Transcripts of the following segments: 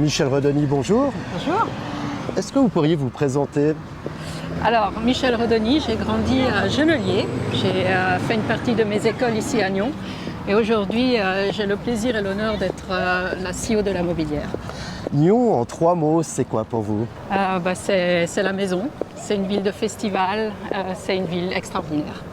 Michel Redoni, bonjour. Bonjour. Est-ce que vous pourriez vous présenter? Alors, Michel Redoni, j'ai grandi à Genelier. J'ai fait une partie de mes écoles ici à Nyon. Et aujourd'hui, j'ai le plaisir et l'honneur d'être la CEO de la Mobilière. Nyon, en 3 mots, c'est quoi pour vous? C'est la maison, c'est une ville de festival, c'est une ville extraordinaire.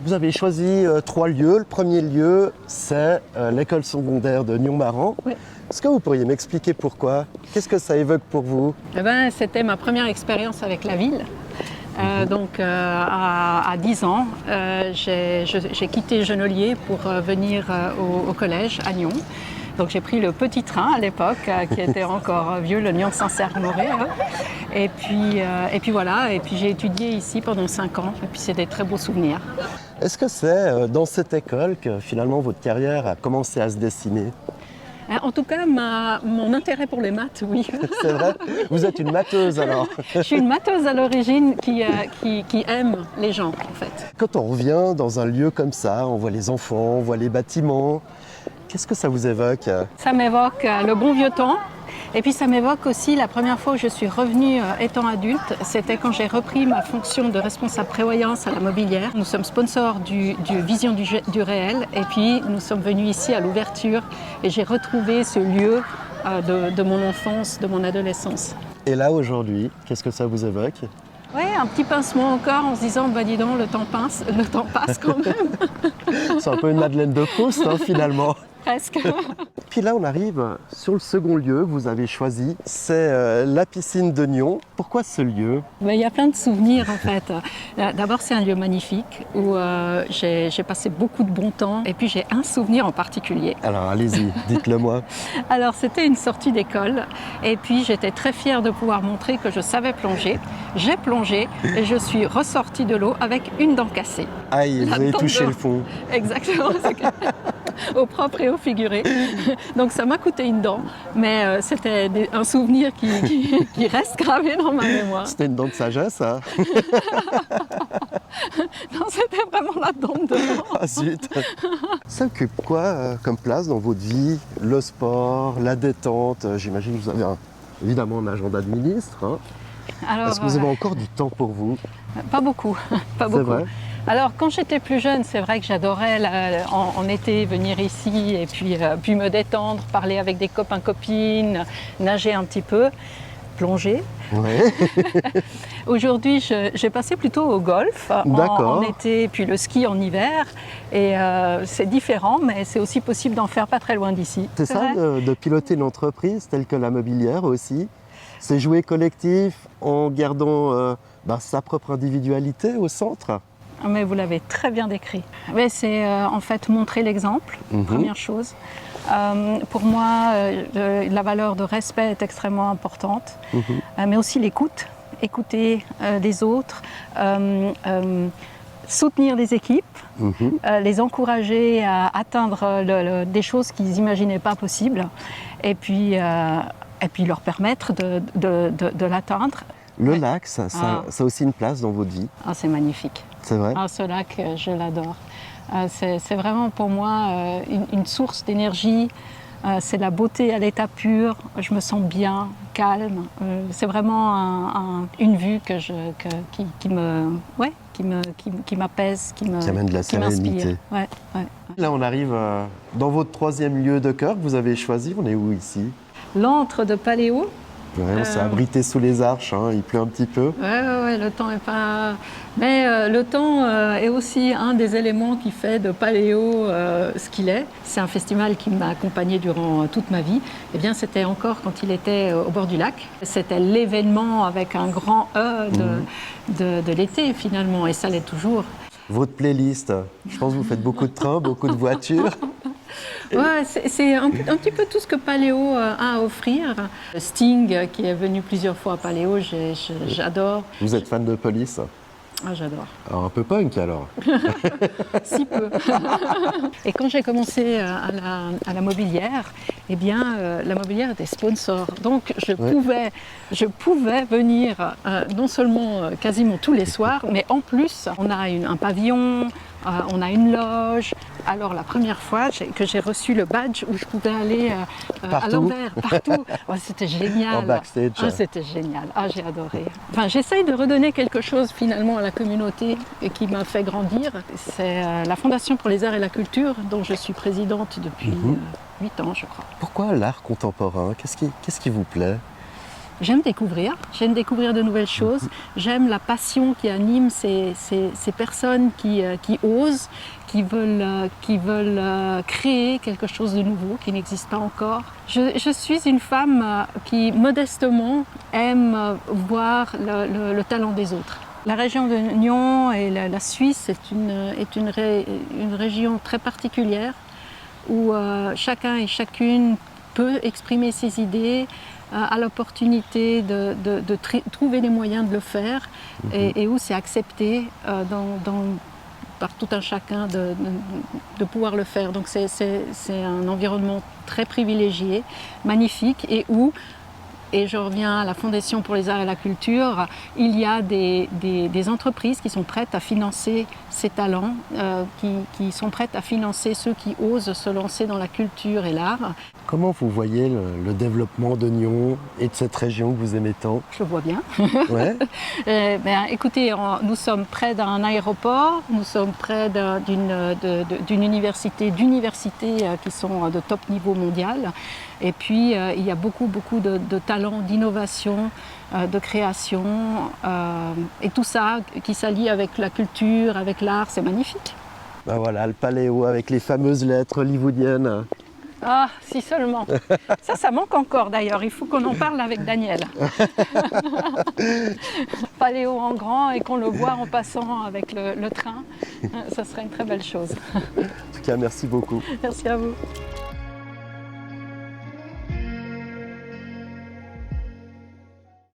Vous avez choisi 3 lieux. Le premier lieu, c'est l'école secondaire de Nyon-Marans. Oui. Est-ce que vous pourriez m'expliquer pourquoi? Qu'est-ce que ça évoque pour vous? C'était ma première expérience avec la ville. À 10 ans, j'ai quitté Genelier pour venir au collège à Nyon. Donc j'ai pris le petit train à l'époque, qui était encore vieux, le Nyon-Saint-Cerf-Morée. Et puis voilà, et puis j'ai étudié ici pendant 5 ans, et puis c'est des très beaux souvenirs. Est-ce que c'est dans cette école que finalement votre carrière a commencé à se dessiner? En tout cas, mon intérêt pour les maths, oui. C'est vrai? Vous êtes une matheuse alors? Je suis une matheuse à l'origine qui aime les gens, en fait. Quand on revient dans un lieu comme ça, on voit les enfants, on voit les bâtiments, qu'est-ce que ça vous évoque? Ça m'évoque le bon vieux temps. Et puis ça m'évoque aussi la première fois où je suis revenue étant adulte, c'était quand j'ai repris ma fonction de responsable prévoyance à la Mobilière. Nous sommes sponsors du Vision du Réel et puis nous sommes venus ici à l'ouverture et j'ai retrouvé ce lieu de mon enfance, de mon adolescence. Et là aujourd'hui, qu'est-ce que ça vous évoque? Oui, un petit pincement encore en se disant, dis donc, le temps passe quand même. C'est un peu une Madeleine de Proust finalement. Presque. Puis là, on arrive sur le second lieu que vous avez choisi, c'est la piscine de Nyon. Pourquoi ce lieu? Il y a plein de souvenirs en fait. D'abord, c'est un lieu magnifique où j'ai passé beaucoup de bon temps et puis j'ai un souvenir en particulier. Alors allez-y, dites-le moi. Alors c'était une sortie d'école et puis j'étais très fière de pouvoir montrer que je savais plonger. J'ai plongé et je suis ressortie de l'eau avec une dent cassée. Aïe, vous avez touché le fond. Exactement. Au propre et au figuré. Donc ça m'a coûté une dent, mais c'était un souvenir qui reste gravé dans ma mémoire. C'était une dent de sagesse, hein? Non, c'était vraiment la dent de devant. Ah zut! Ça occupe quoi comme place dans votre vie? Le sport, la détente, j'imagine que vous avez évidemment un agenda de ministre. Hein? Est-ce que vous avez encore du temps pour vous? Pas beaucoup, pas beaucoup. C'est vrai? Alors quand j'étais plus jeune, c'est vrai que j'adorais en été venir ici et puis me détendre, parler avec des copains, copines, nager un petit peu, plonger. Ouais. Aujourd'hui, j'ai passé plutôt au golf en été, puis le ski en hiver. Et c'est différent, mais c'est aussi possible d'en faire pas très loin d'ici. C'est ça, de piloter une entreprise telle que la Mobilière aussi? C'est jouer collectif en gardant sa propre individualité au centre? Mais vous l'avez très bien décrit. Mais c'est en fait montrer l'exemple, première chose. Pour moi, la valeur de respect est extrêmement importante, mais aussi l'écoute, écouter les autres, soutenir les équipes, les encourager à atteindre des choses qu'ils n'imaginaient pas possibles, et puis leur permettre de l'atteindre. Le lac, ça a aussi une place dans votre vie? Ah, c'est magnifique. C'est vrai? Ah, ce lac, je l'adore. C'est vraiment pour moi une source d'énergie. C'est la beauté à l'état pur. Je me sens bien, calme. C'est vraiment une vue qui m'apaise, qui amène de la sérénité. Ouais. Là, on arrive dans votre 3e lieu de cœur que vous avez choisi. On est où ici? L'antre de Paléo. Ouais, on s'est abrité sous les arches, hein. Il pleut un petit peu. Ouais, le temps est pas... Mais le temps est aussi un des éléments qui fait de Paléo ce qu'il est. C'est un festival qui m'a accompagné durant toute ma vie. Eh bien, c'était encore quand il était au bord du lac. C'était l'événement avec un grand E de l'été finalement, et ça l'est toujours. Votre playlist, je pense que vous faites beaucoup de trains, beaucoup de voitures. Ouais, c'est un petit peu tout ce que Paléo a à offrir. Sting, qui est venu plusieurs fois à Paléo, j'adore. Vous êtes fan de Police? Ah, j'adore. Alors un peu punk alors? Si peu. Et quand j'ai commencé à la Mobilière, eh bien, la Mobilière était sponsor. Donc je pouvais venir non seulement quasiment tous les soirs, mais en plus, on a un pavillon, on a une loge, Alors la première fois que j'ai reçu le badge où je pouvais aller à Partout. l'envers, partout, oh, c'était génial. En backstage. Ah, c'était génial, ah, j'ai adoré. Enfin, j'essaye de redonner quelque chose finalement à la communauté et qui m'a fait grandir. C'est la Fondation pour les arts et la culture dont je suis présidente depuis 8 ans, je crois. Pourquoi l'art contemporain? Qu'est-ce qui vous plaît? J'aime découvrir de nouvelles choses. J'aime la passion qui anime ces personnes qui osent, qui veulent créer quelque chose de nouveau qui n'existe pas encore. Je suis une femme qui modestement aime voir le talent des autres. La région de Nyon et la Suisse est une région très particulière où chacun et chacune peut exprimer ses idées, a l'opportunité de trouver les moyens de le faire et où c'est accepté par tout un chacun de pouvoir le faire. Donc c'est un environnement très privilégié, magnifique et où, et je reviens à la Fondation pour les arts et la culture, il y a des entreprises qui sont prêtes à financer ces talents, qui sont prêtes à financer ceux qui osent se lancer dans la culture et l'art. Comment vous voyez le développement de Nyon et de cette région que vous aimez tant? Je le vois bien. Ouais. Écoutez, nous sommes près d'un aéroport, nous sommes près d'une université, d'universités qui sont de top niveau mondial. Et puis, il y a beaucoup de talents, d'innovation, de création. Et tout ça qui s'allie avec la culture, avec l'art, c'est magnifique. Ben voilà, le paléo avec les fameuses lettres hollywoodiennes. Ah, si seulement. Ça manque encore d'ailleurs. Il faut qu'on en parle avec Daniel. Paléo en grand et qu'on le voit en passant avec le train. Ça serait une très belle chose. En tout cas, merci beaucoup. Merci à vous.